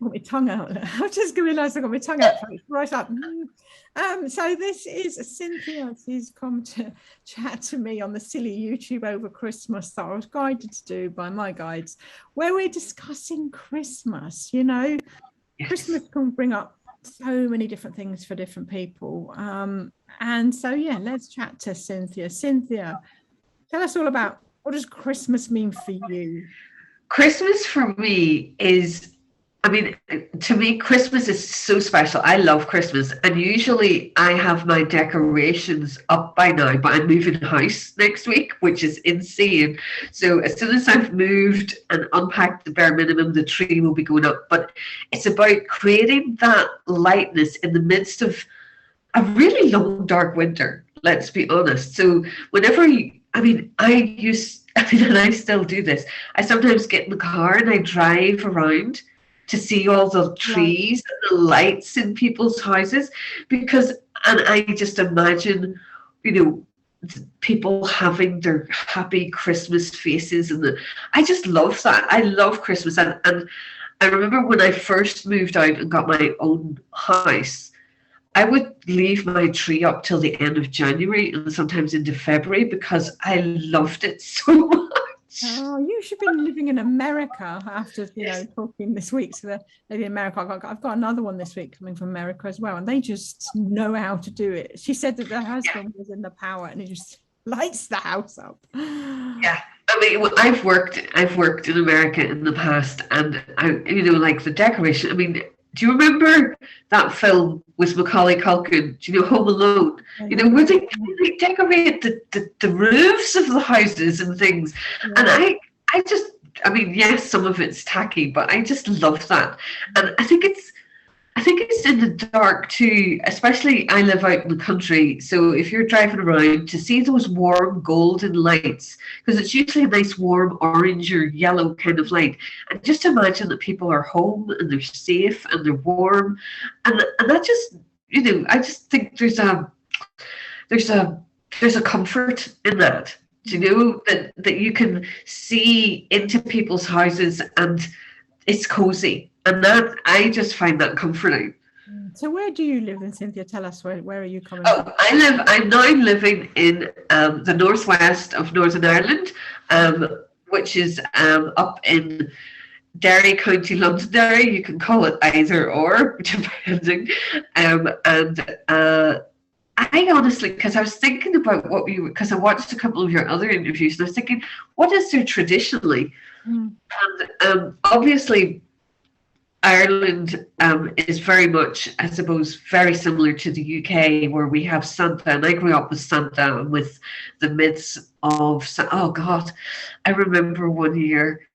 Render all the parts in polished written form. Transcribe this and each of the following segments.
got my tongue out. I've just realised I got my tongue out. Right up. So this is Cynthia. She's come to chat to me on the silly YouTube over Christmas that I was guided to do by my guides, where we're discussing Christmas. You know, yes. Christmas can bring up so many different things for different people. And so, yeah, let's chat to Cynthia. Cynthia, tell us all about, what does Christmas mean for you? Christmas for me is, I mean, to me, Christmas is so special. I love Christmas. And usually I have my decorations up by now, but I'm moving house next week, which is insane. So as soon as I've moved and unpacked the bare minimum, the tree will be going up. But it's about creating that lightness in the midst of a really long, dark winter, let's be honest. So whenever and I still do this. I sometimes get in the car and I drive around to see all the trees and the lights in people's houses, and I just imagine, people having their happy Christmas faces, and I just love that. I love Christmas, and I remember when I first moved out and got my own house, I would leave my tree up till the end of January and sometimes into February because I loved it so much. Oh, you should be living in America after, talking this week to the lady in America. I've got another one this week coming from America as well, and they just know how to do it. She said that her husband was in the power and it just lights the house up. Yeah. I mean, I've worked in America in the past, and like the decoration. I mean, do you remember that film with Macaulay Culkin? Do you know Home Alone? Where they decorate the roofs of the houses and things. Yeah. And I mean, yes, some of it's tacky, but I just love that. And I think it's in the dark too, especially I live out in the country. So if you're driving around, to see those warm golden lights, because it's usually a nice warm orange or yellow kind of light. And just imagine that people are home and they're safe and they're warm. And that just, I just think there's a comfort in that, that you can see into people's houses and it's cozy. And that, I just find that comforting. So where do you live in, Cynthia? Tell us, where are you coming from? I'm now living in the northwest of Northern Ireland, which is up in Derry County, Londonderry. You can call it either or, depending. I honestly, because I was thinking about because I watched a couple of your other interviews, and I was thinking, what is there traditionally? And obviously, Ireland is very much, I suppose, very similar to the UK, where we have Santa, and I grew up with Santa and with the myths of, oh God, I remember one year,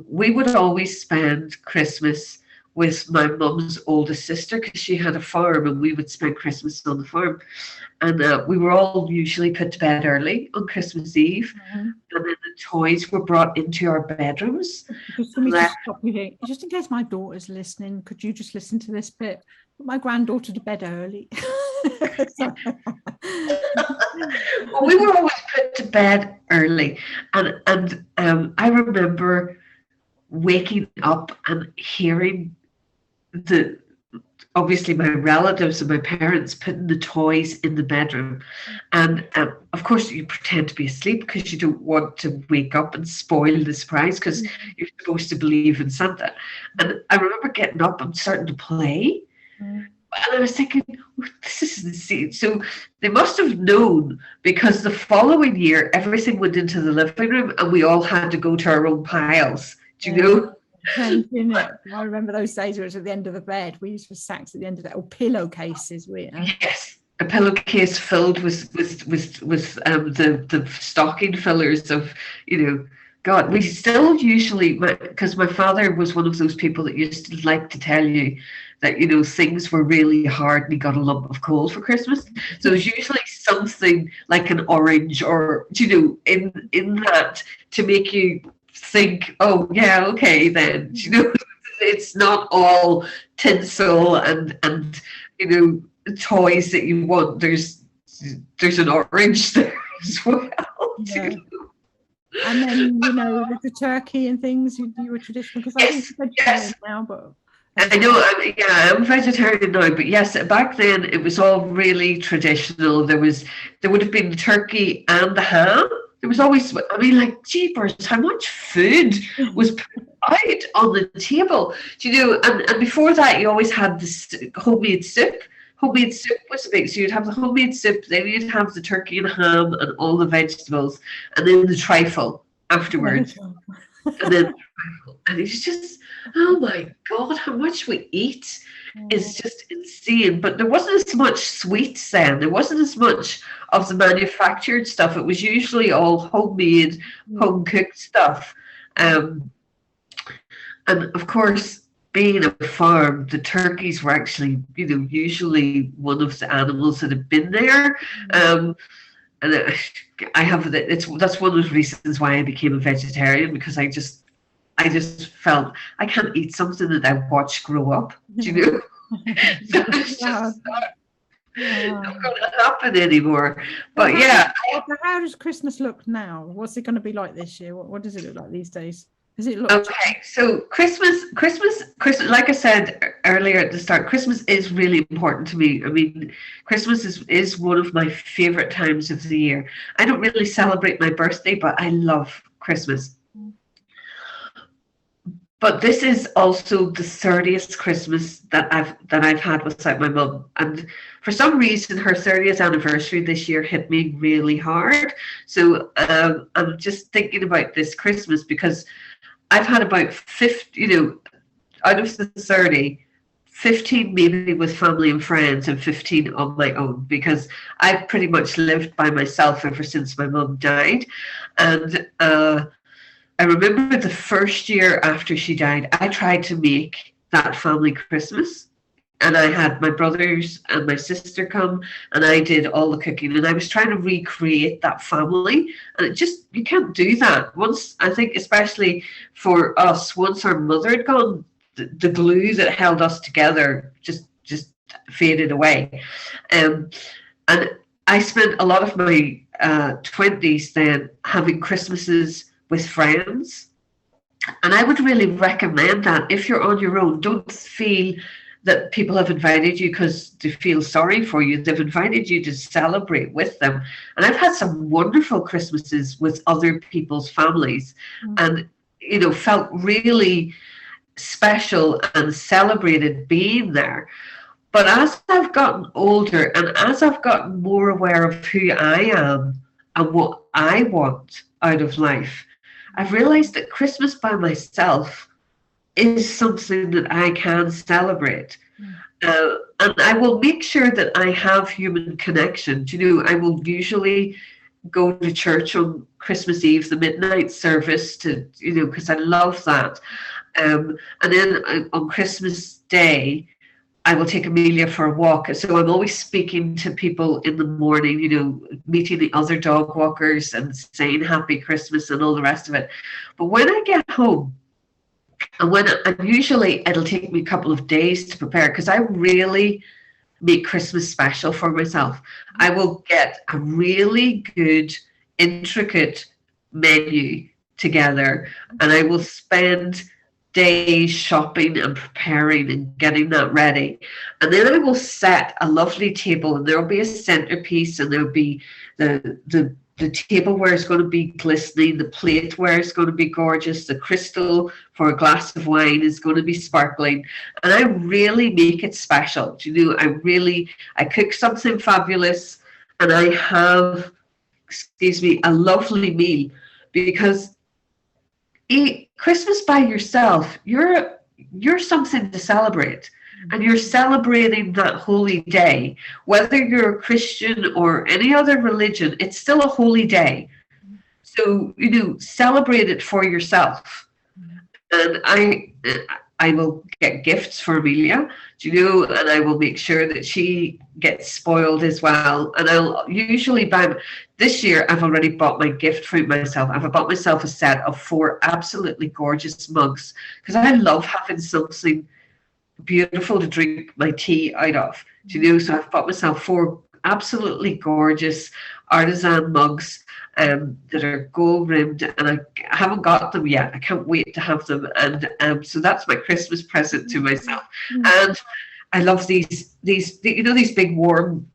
we would always spend Christmas with my mum's oldest sister, because she had a farm, and we would spend Christmas on the farm. And we were all usually put to bed early on Christmas Eve, and then the toys were brought into our bedrooms. Just in case my daughter's listening, could you just listen to this bit? Put my granddaughter to bed early. Well, we were always put to bed early, and I remember waking up and hearing obviously my relatives and my parents putting the toys in the bedroom, and of course you pretend to be asleep because you don't want to wake up and spoil the surprise, because you're supposed to believe in Santa. And I remember getting up and starting to play, and I was thinking, this is insane. So they must have known, because the following year everything went into the living room and we all had to go to our own piles. Do you know? I remember those days where it was at the end of the bed. We used for sacks at the end of that, or pillowcases. Yes, a pillowcase filled with the stocking fillers of, God. We still usually, because my father was one of those people that used to like to tell you that things were really hard and he got a lump of coal for Christmas. So it was usually something like an orange, or in that, to make you think, oh yeah, okay then, it's not all tinsel and toys that you want. There's an orange there as well. Yeah. And then with the turkey and things, you were traditional, because I think it's vegetarian now, but I know, I'm vegetarian now, but yes, back then it was all really traditional. There would have been the turkey and the ham. There was always, I mean, like, jeepers, how much food was put out on the table? Do you know? And before that, you always had this homemade soup. Homemade soup was big, so you'd have the homemade soup, then you'd have the turkey and ham and all the vegetables, and then the trifle afterwards. And then and it's just, oh my God, how much we eat is just insane. But there wasn't as much sweets then. There wasn't as much of the manufactured stuff. It was usually all homemade, home cooked stuff. And of course, being a farm, the turkeys were actually, usually one of the animals that had been there. And that's one of the reasons why I became a vegetarian, because I just felt I can't eat something that I watched grow up. Do you know? It's just not going to happen anymore. But how does Christmas look now? What's it going to be like this year? What does it look like these days? Does it look okay? So Christmas, like I said earlier at the start, Christmas is really important to me. I mean, Christmas is one of my favorite times of the year. I don't really celebrate my birthday, but I love Christmas. But this is also the 30th Christmas that I've had without my mum. And for some reason, her 30th anniversary this year hit me really hard. So I'm just thinking about this Christmas, because I've had about 50, out of the 30, 15 maybe with family and friends and 15 on my own, because I've pretty much lived by myself ever since my mum died. And I remember the first year after she died, I tried to make that family Christmas. And I had my brothers and my sister come, and I did all the cooking. And I was trying to recreate that family. And you can't do that. Once, I think, especially for us, once our mother had gone, the glue that held us together just faded away. And I spent a lot of my 20s then having Christmases with friends. And I would really recommend that if you're on your own. Don't feel that people have invited you because they feel sorry for you. They've invited you to celebrate with them. And I've had some wonderful Christmases with other people's families, and felt really special and celebrated being there. But as I've gotten older, and as I've gotten more aware of who I am and what I want out of life, I've realized that Christmas by myself is something that I can celebrate. And I will make sure that I have human connection. I will usually go to church on Christmas Eve, the midnight service, because I love that. And then on Christmas Day, I will take Amelia for a walk. So I'm always speaking to people in the morning, meeting the other dog walkers and saying Happy Christmas and all the rest of it. But when I get home, and usually it'll take me a couple of days to prepare, because I really make Christmas special for myself. I will get a really good, intricate menu together, and I will spend days shopping and preparing and getting that ready. And then I will set a lovely table, and there'll be a centerpiece, and there'll be the tableware is going to be glistening, the plateware is going to be gorgeous, the crystal for a glass of wine is going to be sparkling, and I really make it special. I cook something fabulous, and I have, a lovely meal, because eat Christmas by yourself, you're something to celebrate. And you're celebrating that holy day. Whether you're a Christian or any other religion, it's still a holy day. So, celebrate it for yourself. And I will get gifts for Amelia, and I will make sure that she gets spoiled as well. And I'll usually this year, I've already bought my gift for myself. I've bought myself a set of 4 absolutely gorgeous mugs, because I love having something beautiful to drink my tea out of. So I've bought myself 4 absolutely gorgeous artisan mugs, that are gold rimmed, and I haven't got them yet. I can't wait to have them, and so that's my Christmas present to myself. And I love these these big warm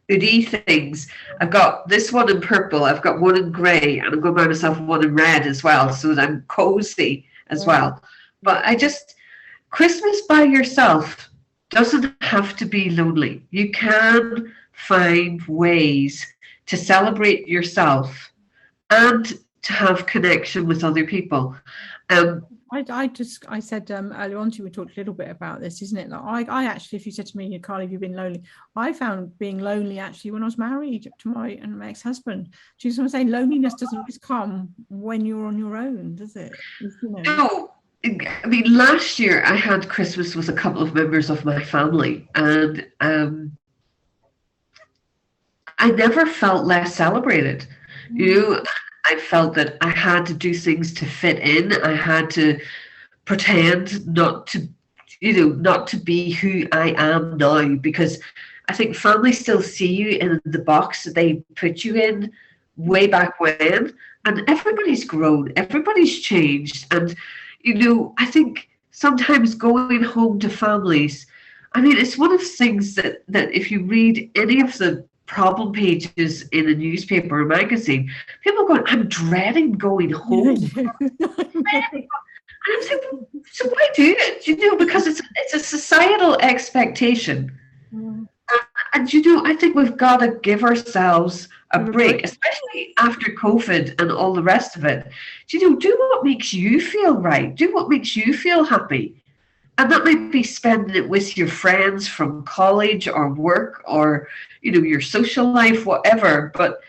hoodie things. I've got this one in purple, I've got one in grey, and I'm going to buy myself one in red as well, so that I'm cozy as well. But Christmas by yourself doesn't have to be lonely. You can find ways to celebrate yourself and to have connection with other people. I said earlier on to you, we talked a little bit about this, isn't it? Like I actually, if you said to me, Carly, have you been lonely? I found being lonely actually when I was married to my ex-husband. Do you just want to say loneliness doesn't always come when you're on your own, does it? No. I mean, last year I had Christmas with a couple of members of my family, and I never felt less celebrated. I felt that I had to do things to fit in. I had to pretend not to be who I am now, because I think families still see you in the box that they put you in way back when, and everybody's grown, everybody's changed. And I think sometimes going home to families, I mean, it's one of the things that if you read any of the problem pages in a newspaper or magazine, people are going, I'm dreading going home. And I'm thinking, so why do it? Because it's a societal expectation. And I think we've got to give ourselves a break, especially after COVID and all the rest of it. Do what makes you feel right. Do what makes you feel happy. And that might be spending it with your friends from college or work or, your social life, whatever. But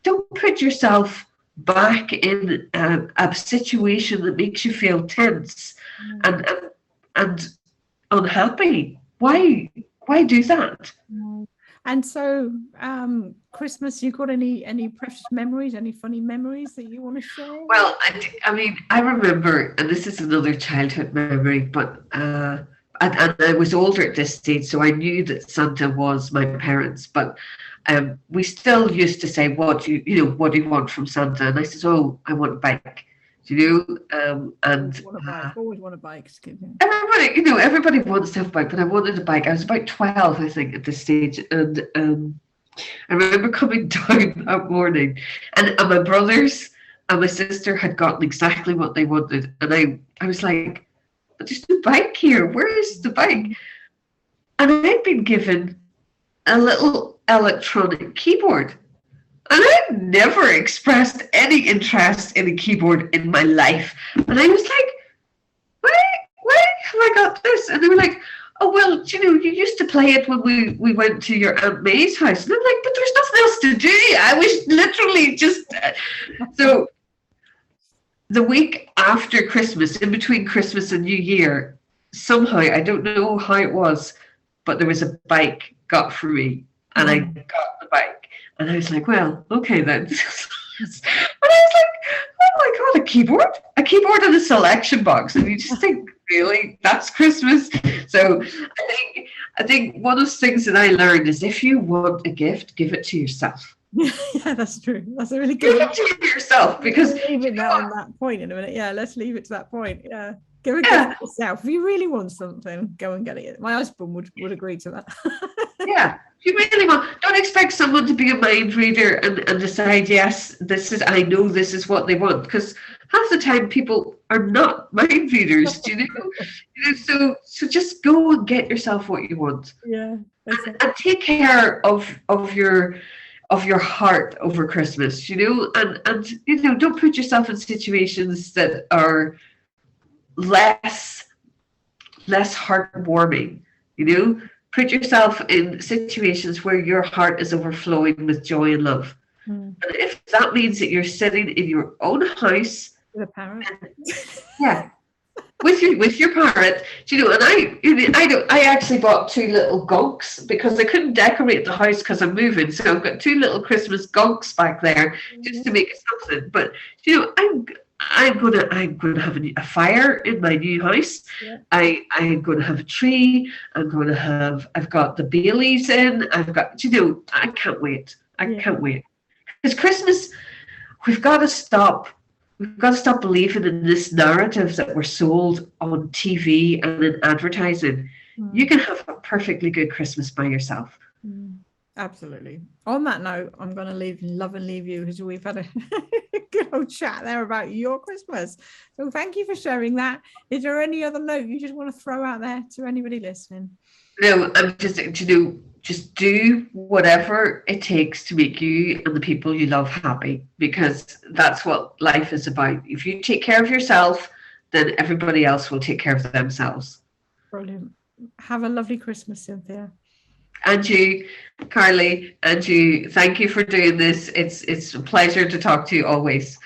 don't put yourself back in a situation that makes you feel tense and unhappy. Why do that? And so, Christmas, you got any precious memories, any funny memories that you want to share? Well, I mean, I remember, and this is another childhood memory, but and I was older at this stage, so I knew that Santa was my parents. But we still used to say, "What do you want from Santa?" And I said, "Oh, I want a bike." And always want a bike. Everybody wants to have a bike, but I wanted a bike. I was about 12, I think, at this stage, and I remember coming down that morning, and my brothers and my sister had gotten exactly what they wanted, and I was like, "There's no bike here. Where is the bike?" And I'd been given a little electronic keyboard. And I've never expressed any interest in a keyboard in my life. And I was like, why have I got this? And they were like, "Oh, well, you used to play it when we went to your Aunt May's house." And I'm like, "But there's nothing else to do." I was literally just... So the week after Christmas, in between Christmas and New Year, somehow, I don't know how it was, but there was a bike got for me. And I got the bike. And I was like, "Well, okay then." And I was like, "Oh my God, a keyboard and a selection box." And you just think, really, that's Christmas? So I think one of the things that I learned is, if you want a gift, give it to yourself. Yeah, that's true. That's a really good. Give it to yourself, because leave it on that point in a minute. Yeah, let's leave it to that point. Yeah. Give it to yourself. If you really want something, go and get it. My husband would agree to that. Yeah. If you really want, don't expect someone to be a mind reader and decide, yes, I know this is what they want, because half the time people are not mind readers, so just go and get yourself what you want. Yeah. And take care of your heart over Christmas, and don't put yourself in situations that are less heartwarming, Put yourself in situations where your heart is overflowing with joy and love. And if that means that you're sitting in your own house with a parrot, with your parrot, and I actually bought 2 little gonks because I couldn't decorate the house because I'm moving, so I've got 2 little Christmas gonks back there just to make it something. But I'm gonna have a fire in my new house. Yeah. I'm gonna have a tree. I've got the Baileys in. I've got, I can't wait. I can't wait. Because Christmas, we've got to stop. We've got to stop believing in this narrative that we're sold on TV and in advertising. You can have a perfectly good Christmas by yourself. Absolutely. On that note, I'm going to leave you, because we've had a good old chat there about your Christmas. So thank you for sharing that. Is there any other note you just want to throw out there to anybody listening? No, I'm just do whatever it takes to make you and the people you love happy, because that's what life is about. If you take care of yourself, then everybody else will take care of themselves. Brilliant. Have a lovely Christmas, Cynthia. And you, Carly, and you, thank you for doing this. It's a pleasure to talk to you always.